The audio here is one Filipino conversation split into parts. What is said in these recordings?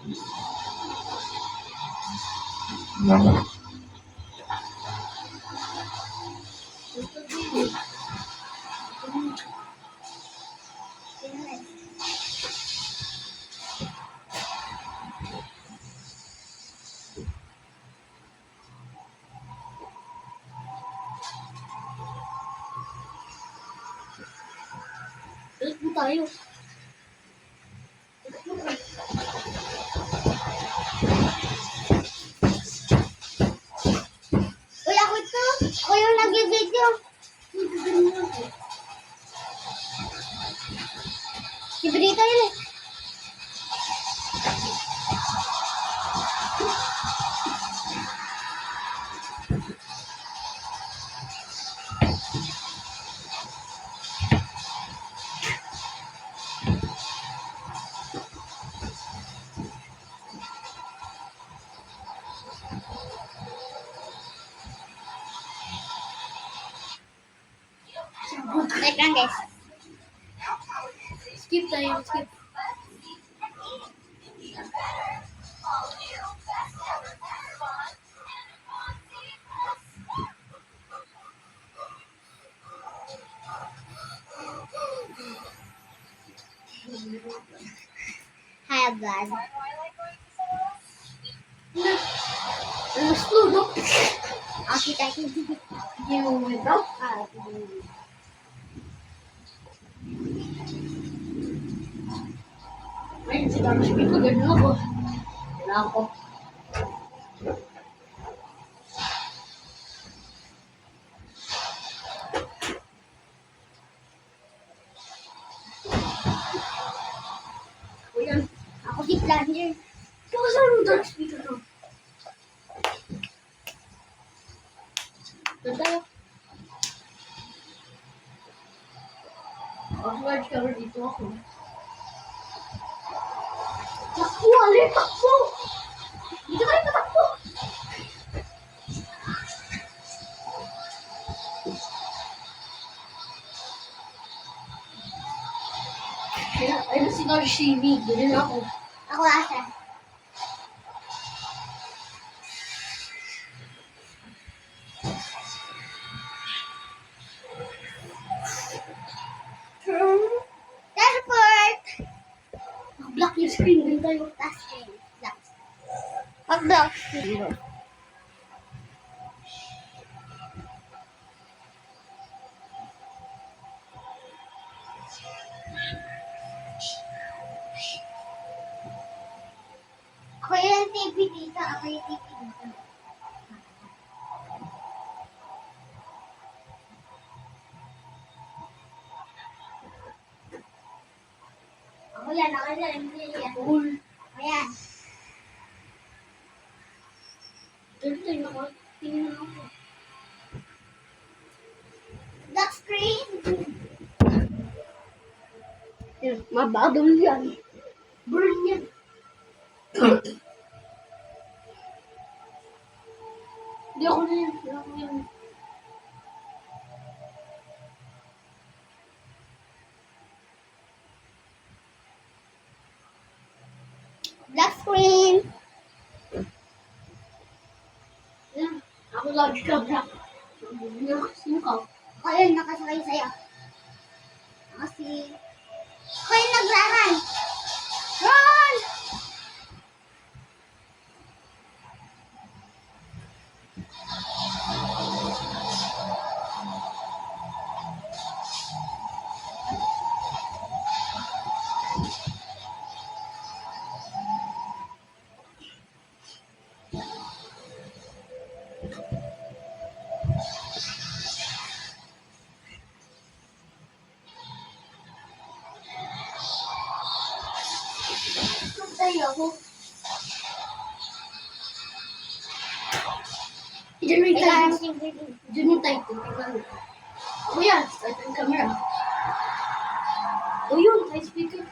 Balik mo tayo. Uy, ako ito. Ako yung nag-video. Si Brito yun eh. Like lang guys. Skip tayo, skip. Hi, Vlad. Slow down. Okay, thank you. You went out. Ayun, si Dami si Pito, gano'n ako. Wala ako. Ako yan. Ako si Flanger. Ikaw saan yung Dark Speaker ko? Doon tayo. Ako large cover dito ako. Takbo! Alin! Takbo! Dito ka rin patakbo! Ayun si Narshimi. Ganun ako. Ako asa. Teleport! Mag-block yung screen. Ganun tayo. Task screen. Mag-block screen. Ako yung TV dito. Ako yung TV dito. Ako yan. Ako yan. Cool. Ako yan. Tingnan ako. Tingnan ako. Black screen. Yan. Mabagal yan. Burn yan. Hindi ako na yan. Hindi ako yan. Black screen. Yan. Ako large ka, black. Sino ka? Ako yun, nakasakay sa'yo. Kasi... Ako yung nagraran. Run! Tayo ako. Diyan yung tayo. Diyan yung tayo. Ako yan. Start ang camera. O yun. Tayo speaker.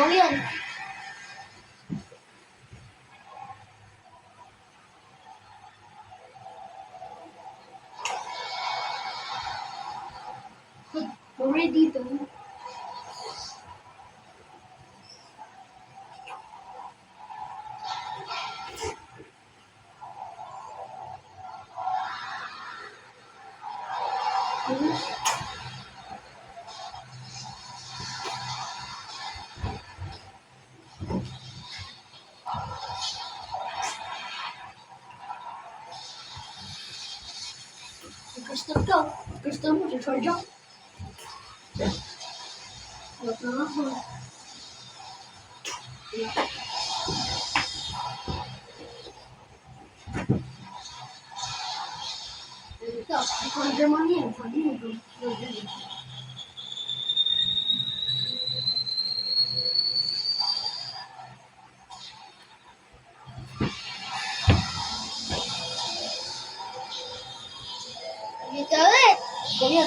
Korean. Korea dito. Gusto ko. Gusto mo, si-charge ako. Wala na ako. Ito, i-charge mo niya. Sabi mo, dito ulit. Korea.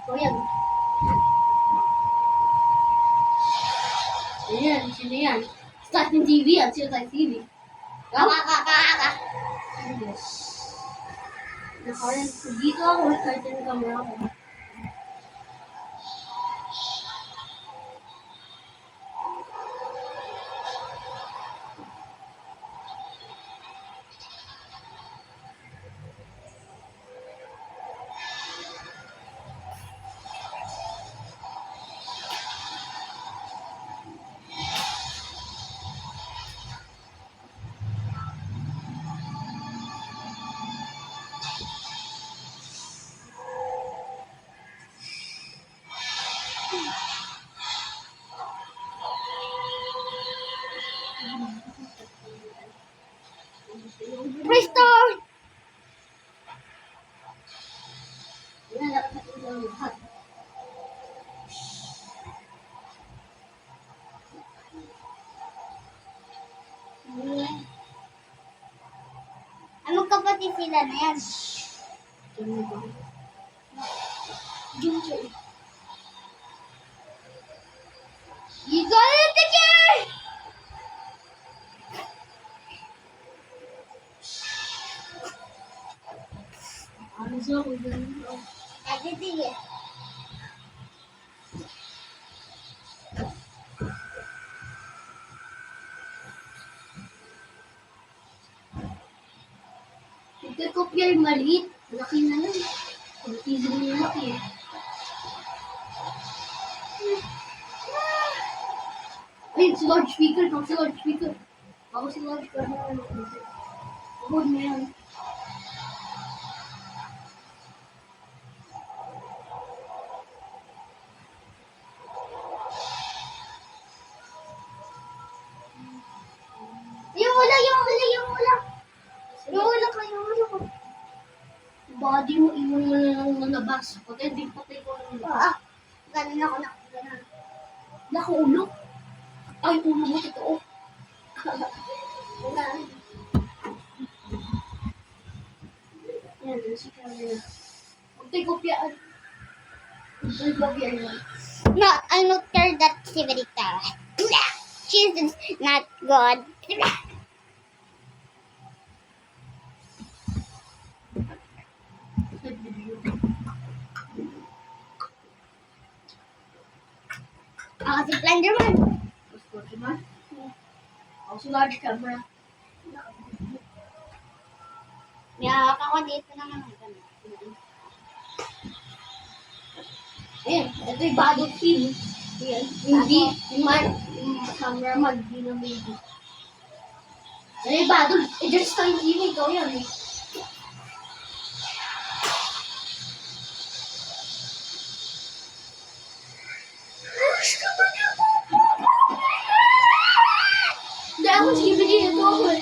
Korean. Ayan, sino yan? Start ng TV at sino tayo TV. Kaka. Nakarin dito ako, start ng camera ko. Restart! Yan, dapat natin lahat. Anong kapatid sila na yan? Ginger. You got it, teacher! Ano sa ako dyan? Sige. Ito kopya yung maliit. Laki na lang. Easy na yung laki eh. Ay, si Lord Speaker. Kung si Lord Speaker. Ako si Lord Speaker. Huwag mo yan. Yung wala. Body mo, iwan mo na lang nalabas. Patay, di patay ko lang nalabas. Ganun ako na. Ganun. Naku, ulo. Ay, ulo mo, totoo. Wala. Yan, si Carolina. Huwag tayo kopyaan. Huwag tayo kopyaan. No, I'm not sure that Sibarita. She's not good. Ako si Slenderman. Gusto ko ba? Ako si large camera. May hawak ako dito naman. Ayan, ito yung battlefield. Ayan, hindi, yung camera mag, hindi na baby. Eh, badol. Eh, just time TV. Ikaw yan eh. Hindi ako skibidi. Ito ako eh.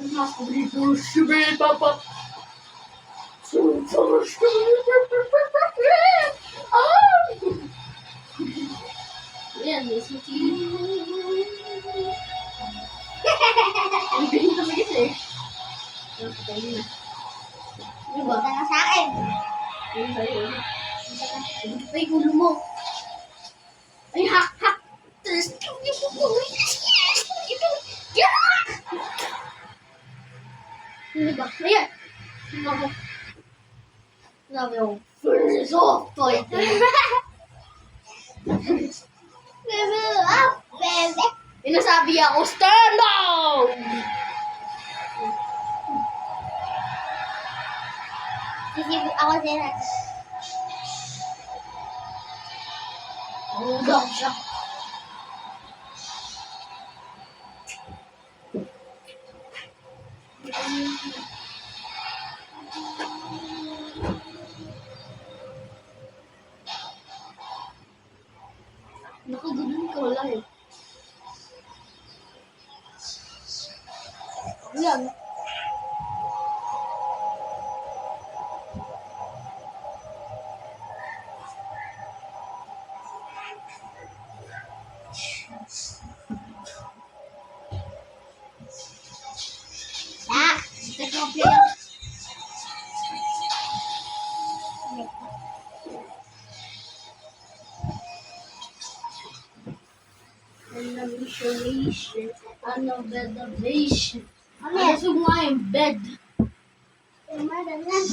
Mas skibidi. Skibidi papa. Yan, may suki. Ang galing kami kasi. Patayin na. Di ba? Punta na sa akin. Ayun sa'yo. Ay, gulo mo. Ay, hak, hak. Hindi ba? Ayan. Ako. Sabi ko, furnace off, toy. Bebe, up, bebe. Inasabi ako, stand down! Sisibig ako sila. Hanggang siya. Nakagulong ka wala eh. Ayan. Ah, nagkopya lang. Ano bedovation. Ano yan? Ano nga yung bed? Umaran lang.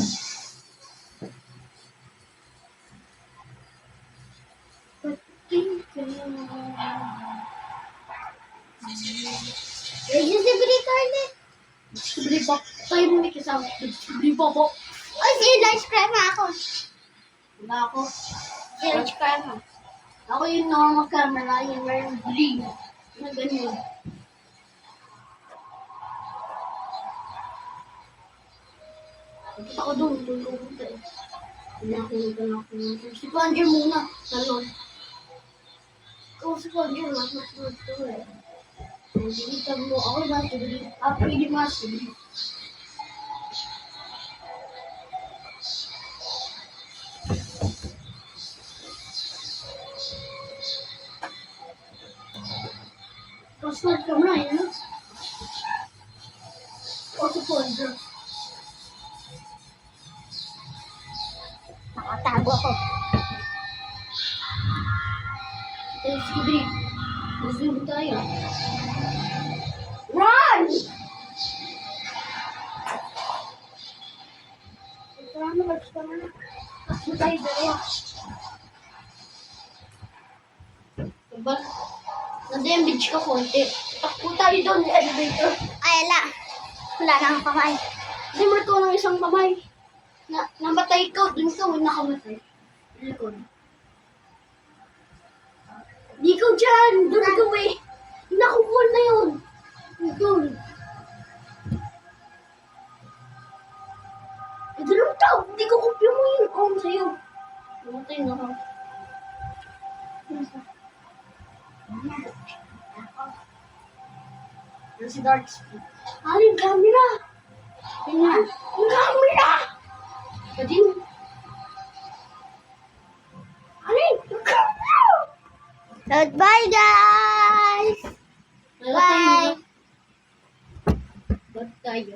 Eh, yung sibili toilet. Bili pa. Tayo mo may kasama. Bili pa po. Ay, si large crime ako. Wala ako. Si large crime ako. Ako yung normal camera. Yung meron bling. Na ganyan. Punta ko doon. Doon ko punta eh. Si Panger muna. Salon. Ikaw si Panger. Mas ito eh. Dilitan mo. Ako ba? Pwede mas. Password ka na yun. O si Panger. Nakatago ako. Ito si Kibri. Zoom tayo. Run! Ito na, mag-stop ka na. Takbo tayo dalawa. Diba? Nandemage ka konti. Takbo tayo doon, elevator. Ay, ala. Wala na akong kamay. Limmer ko ng isang kamay. Namatay ka, dun ka, may nakamatay. Likod. Di ko dyan! Doon ka eh! Nakuha na yun! Doon. Eh, doon tao! Hindi ko kopya mo yun. Ako sa'yo. Namatay na ka. Nasa? Yan si Dark Speed. Yung camera! Tingnan. Yung camera! Pwede mo. Yung camera! Goodbye, guys! Bye! Bye tayo.